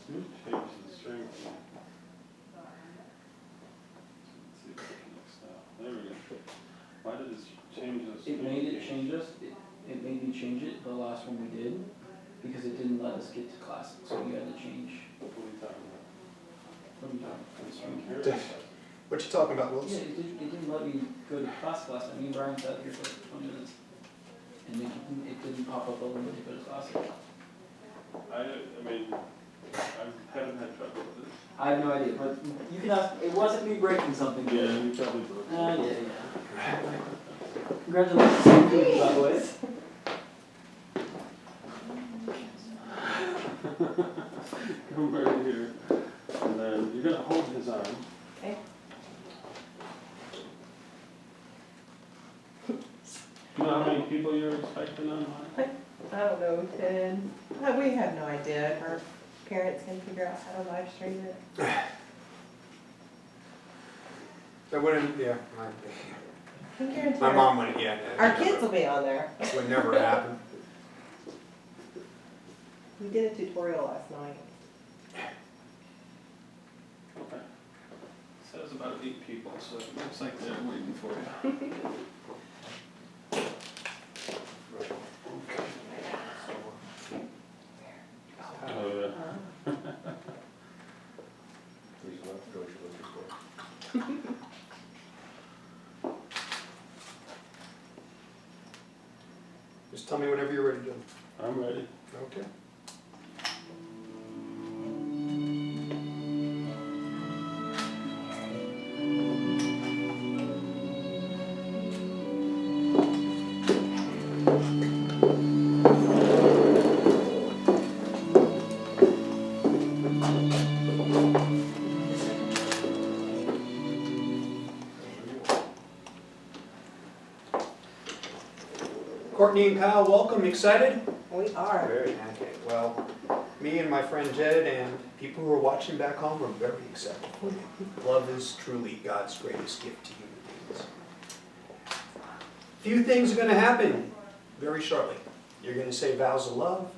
Change the string. Let's see if I can stop. There we go. Why did this change this? It made it change us, it made me change it, the last one we did, because it didn't let us get to classic, so we had to change. What are we talking about? What are you talking This about? one here? What you talking about, Wills? Yeah, it didn't let me go to classic last time, me and Brian sat here for like 20 minutes. And it didn't pop up a limit to go to classic. I mean, I haven't had trouble with this. I have no idea, but you can ask, it wasn't me breaking something. Yeah, you probably broke it. Yeah. Congratulations, by the way. Come right here, and then you're gonna hold his arm. Okay. Do you know how many people you're expecting online? I don't know, 10. We have no idea. Our parents can figure out how to live stream it. That wouldn't, yeah, I can guarantee my mom wouldn't, yeah. our kids will be on there. Would never happen. We did a tutorial last night. Okay. Says about 8 people, so it looks like they're waiting for you. Oh, yeah. Please left, go to the store. Just tell me whenever you're ready to. I'm ready. Okay. Courtney and Kyle, welcome. Excited? We are. Very. Okay, well, me and my friend Jed and people who are watching back home are very excited. Love is truly God's greatest gift to human beings. Few things are going to happen very shortly. You're going to say vows of love,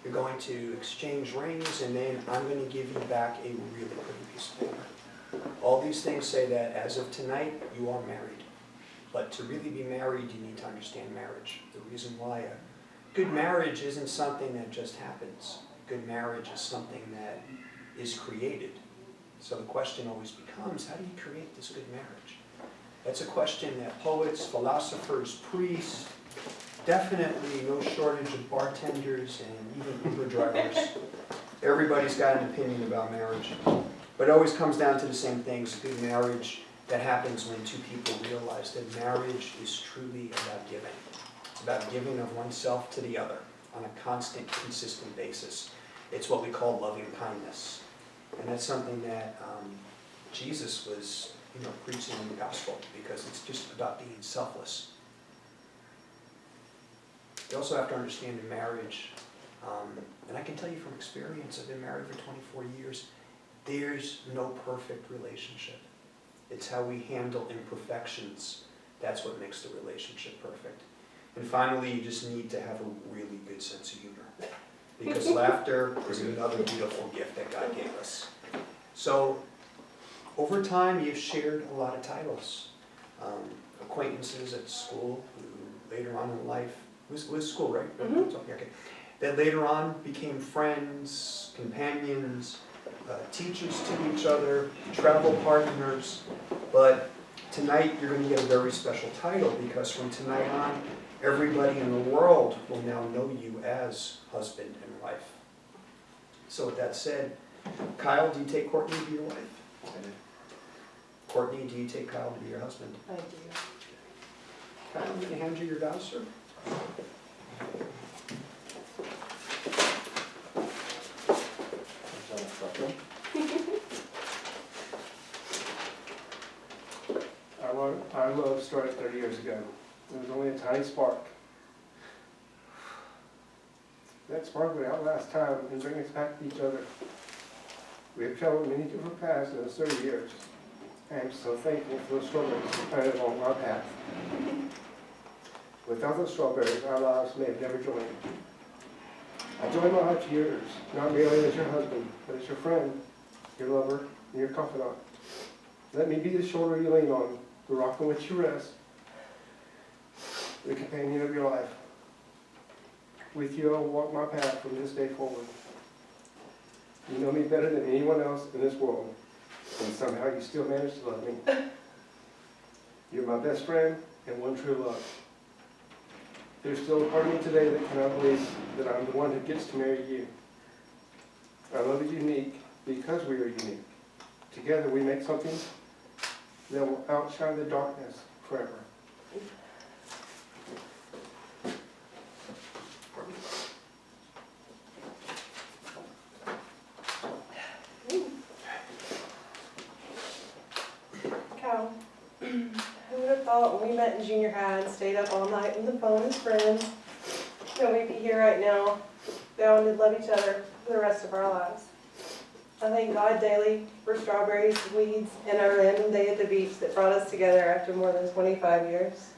you're going to exchange rings, and then I'm going to give you back a really pretty piece of paper. All these things say that as of tonight, you are married. But to really be married, you need to understand marriage. The reason why a good marriage isn't something that just happens. Good marriage is something that is created. So the question always becomes, how do you create this good marriage? That's a question that poets, philosophers, priests, definitely no shortage of bartenders and even Uber drivers. Everybody's got an opinion about marriage. But it always comes down to the same things. A good marriage that happens when two people realize that marriage is truly about giving. It's about giving of oneself to the other on a constant, consistent basis. It's what we call loving kindness. And that's something that Jesus was preaching in the gospel, because it's just about being selfless. You also have to understand in marriage, and I can tell you from experience, I've been married for 24 years, there's no perfect relationship. It's how we handle imperfections. That's what makes the relationship perfect. And finally, you just need to have a really good sense of humor, because laughter is another beautiful gift that God gave us. So, over time, you've shared a lot of titles. Acquaintances at school, who later on in life, it was school, right? Mm-hmm. Okay. That later on became friends, companions, teachers to each other, travel partners. But tonight you're going to get a very special title, because from tonight on, everybody in the world will now know you as husband and wife. So with that said, Kyle, do you take Courtney to be your wife? I do. Courtney, do you take Kyle to be your husband? I do. Kyle, I'm going to hand you your vows, sir. Our love started 30 years ago. It was only a tiny spark. That spark would outlast time and bring us back to each other. We have traveled many different paths in those 30 years. I am so thankful for the strawberries planted along our path. Without the strawberries, our lives may have never joined. I join my life to yours, not merely as your husband, but as your friend, your lover, and your confidant. Let me be the shoulder you lean on, the rock on which you rest, the companion of your life. With you, I will walk my path from this day forward. You know me better than anyone else in this world, and somehow you still manage to love me. You're my best friend and one true love. There's still a part of me today that cannot believe that I'm the one who gets to marry you. Our love is unique because we are unique. Together we make something that will outshine the darkness forever. Cal, who would have thought when we met in junior high and stayed up all night on the phone as friends, that we'd be here right now, vowing to love each other for the rest of our lives. I thank God daily for strawberries, weeds, and our random day at the beach that brought us together after more than 25 years.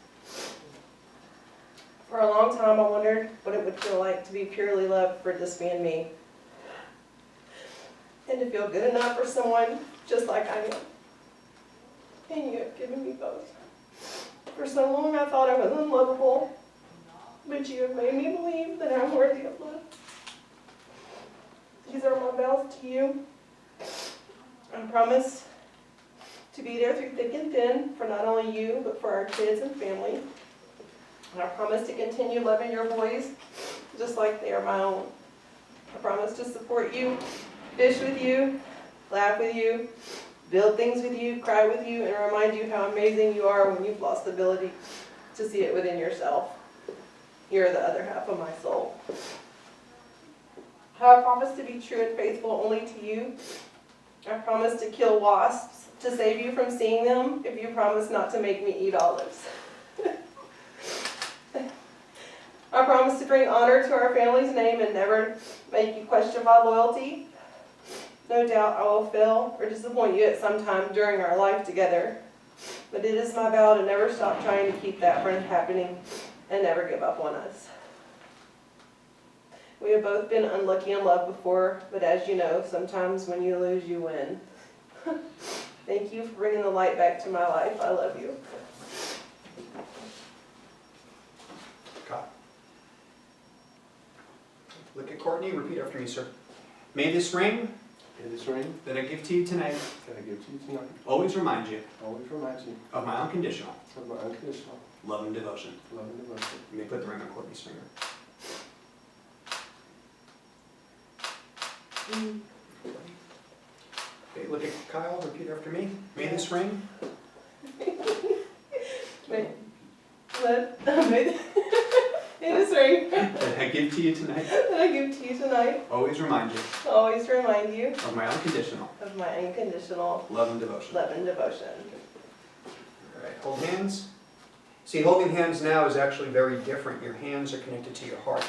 For a long time, I wondered what it would feel like to be purely loved for just me and me. And to feel good enough for someone just like I am. And you have given me both. For so long I thought I was unlovable, but you have made me believe that I'm worthy of love. These are my vows to you. I promise to be there through thick and thin for not only you, but for our kids and family. And I promise to continue loving your boys just like they are my own. I promise to support you, fish with you, laugh with you, build things with you, cry with you, and remind you how amazing you are when you've lost the ability to see it within yourself. You're the other half of my soul. I promise to be true and faithful only to you. I promise to kill wasps to save you from seeing them if you promise not to make me eat olives. I promise to bring honor to our family's name and never make you question my loyalty. No doubt I will fail or disappoint you at some time during our life together, but it is my vow to never stop trying to keep that from happening and never give up on us. We have both been unlucky in love before, but as you know, sometimes when you lose, you win. Thank you for bringing the light back to my life. I love you. God. Look at Courtney, repeat after me, sir. May this ring In this ring that I give to you tonight that I give to you tonight, always remind you always reminds you of my unconditional of my unconditional love and devotion. love and devotion. You may put the ring on Courtney's finger. Okay, look at Kyle, repeat after me. May this ring Wait. In this ring that I give to you tonight that I give to you tonight, always remind you always remind you of my unconditional of my unconditional love and devotion. love and devotion. All right, hold hands. See, holding hands now is actually very different. Your hands are connected to your heart.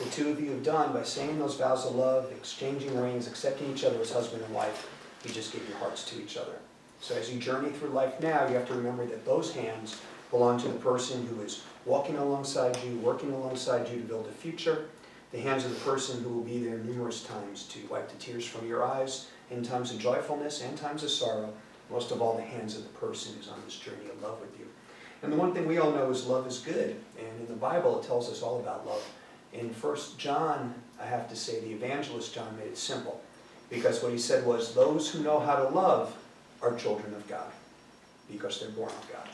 The two of you have done by saying those vows of love, exchanging rings, accepting each other as husband and wife. You just gave your hearts to each other. So as you journey through life now, you have to remember that those hands belong to the person who is walking alongside you, working alongside you to build a future. The hands of the person who will be there numerous times to wipe the tears from your eyes in times of joyfulness and times of sorrow. Most of all, the hands of the person who's on this journey of love with you. And the one thing we all know is love is good. And in the Bible, it tells us all about love. In 1 John, I have to say, the evangelist John made it simple. Because what he said was, those who know how to love are children of God. Because they're born of God.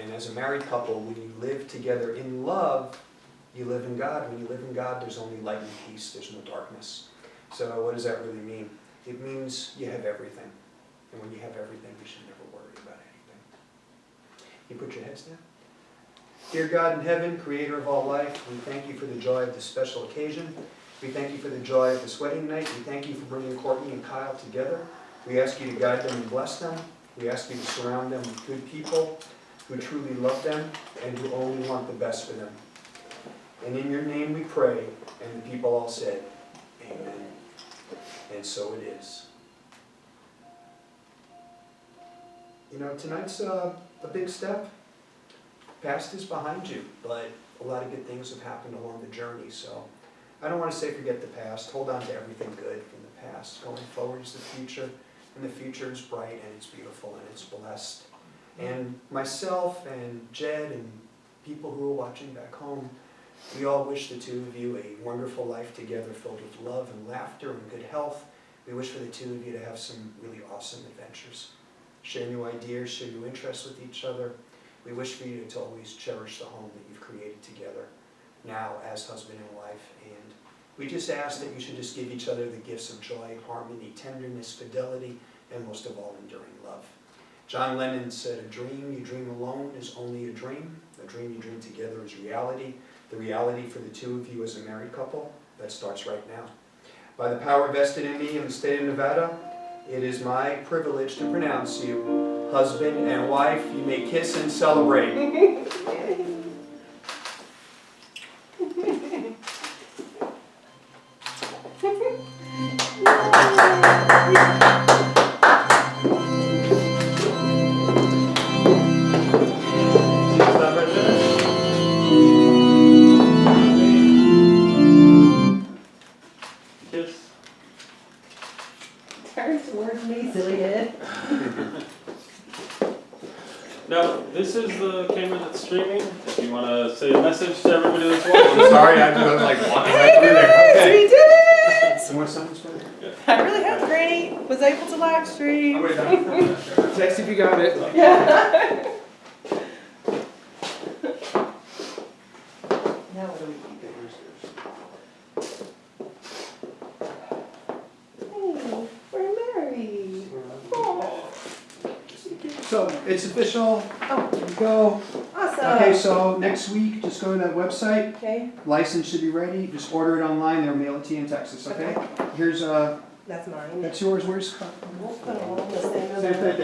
And as a married couple, when you live together in love, you live in God. When you live in God, there's only light and peace. There's no darkness. So what does that really mean? It means you have everything. And when you have everything, you should never worry about anything. You put your heads down. Dear God in heaven, creator of all life, we thank you for the joy of this special occasion. We thank you for the joy of this wedding night. We thank you for bringing Courtney and Kyle together. We ask you to guide them and bless them. We ask you to surround them with good people who truly love them and who only want the best for them. And in your name we pray, and the people all said, amen. And so it is. You know, tonight's a big step. Past is behind you, but a lot of good things have happened along the journey, so I don't want to say forget the past, hold on to everything good from the past. Going forward is the future, and the future is bright, and it's beautiful, and it's blessed. And myself and Jed and people who are watching back home, we all wish the two of you a wonderful life together filled with love and laughter and good health. We wish for the two of you to have some really awesome adventures. Share new ideas, share new interests with each other. We wish for you to always cherish the home that you've created together now as husband and wife. And we just ask that you should just give each other the gifts of joy, harmony, tenderness, fidelity, and most of all, enduring love. John Lennon said, "A dream you dream alone is only a dream. A dream you dream together is reality. The reality for the two of you as a married couple, that starts right now. By the power vested in me in the state of Nevada, it is my privilege to pronounce you husband and wife. You may kiss and celebrate." Stop right there. Kiss. Turn towards me, silly head. Now, this is the camera that's streaming. If you want to say a message to everybody that's watching. I'm sorry, I'm like walking right through there. We did it! And what's someone's better? I really hope Granny was able to live stream. Text if you got it. Yeah. Now what do we keep? Hey, we're married. Oh, So, it's official. Oh. Here we go. awesome. Okay, so next week, just go to that website. Okay, License should be ready. Just order it online. They'll mail it to you in Texas, okay? Here's, that's mine. that's yours. Where's? We'll put them all in the same. Same thing.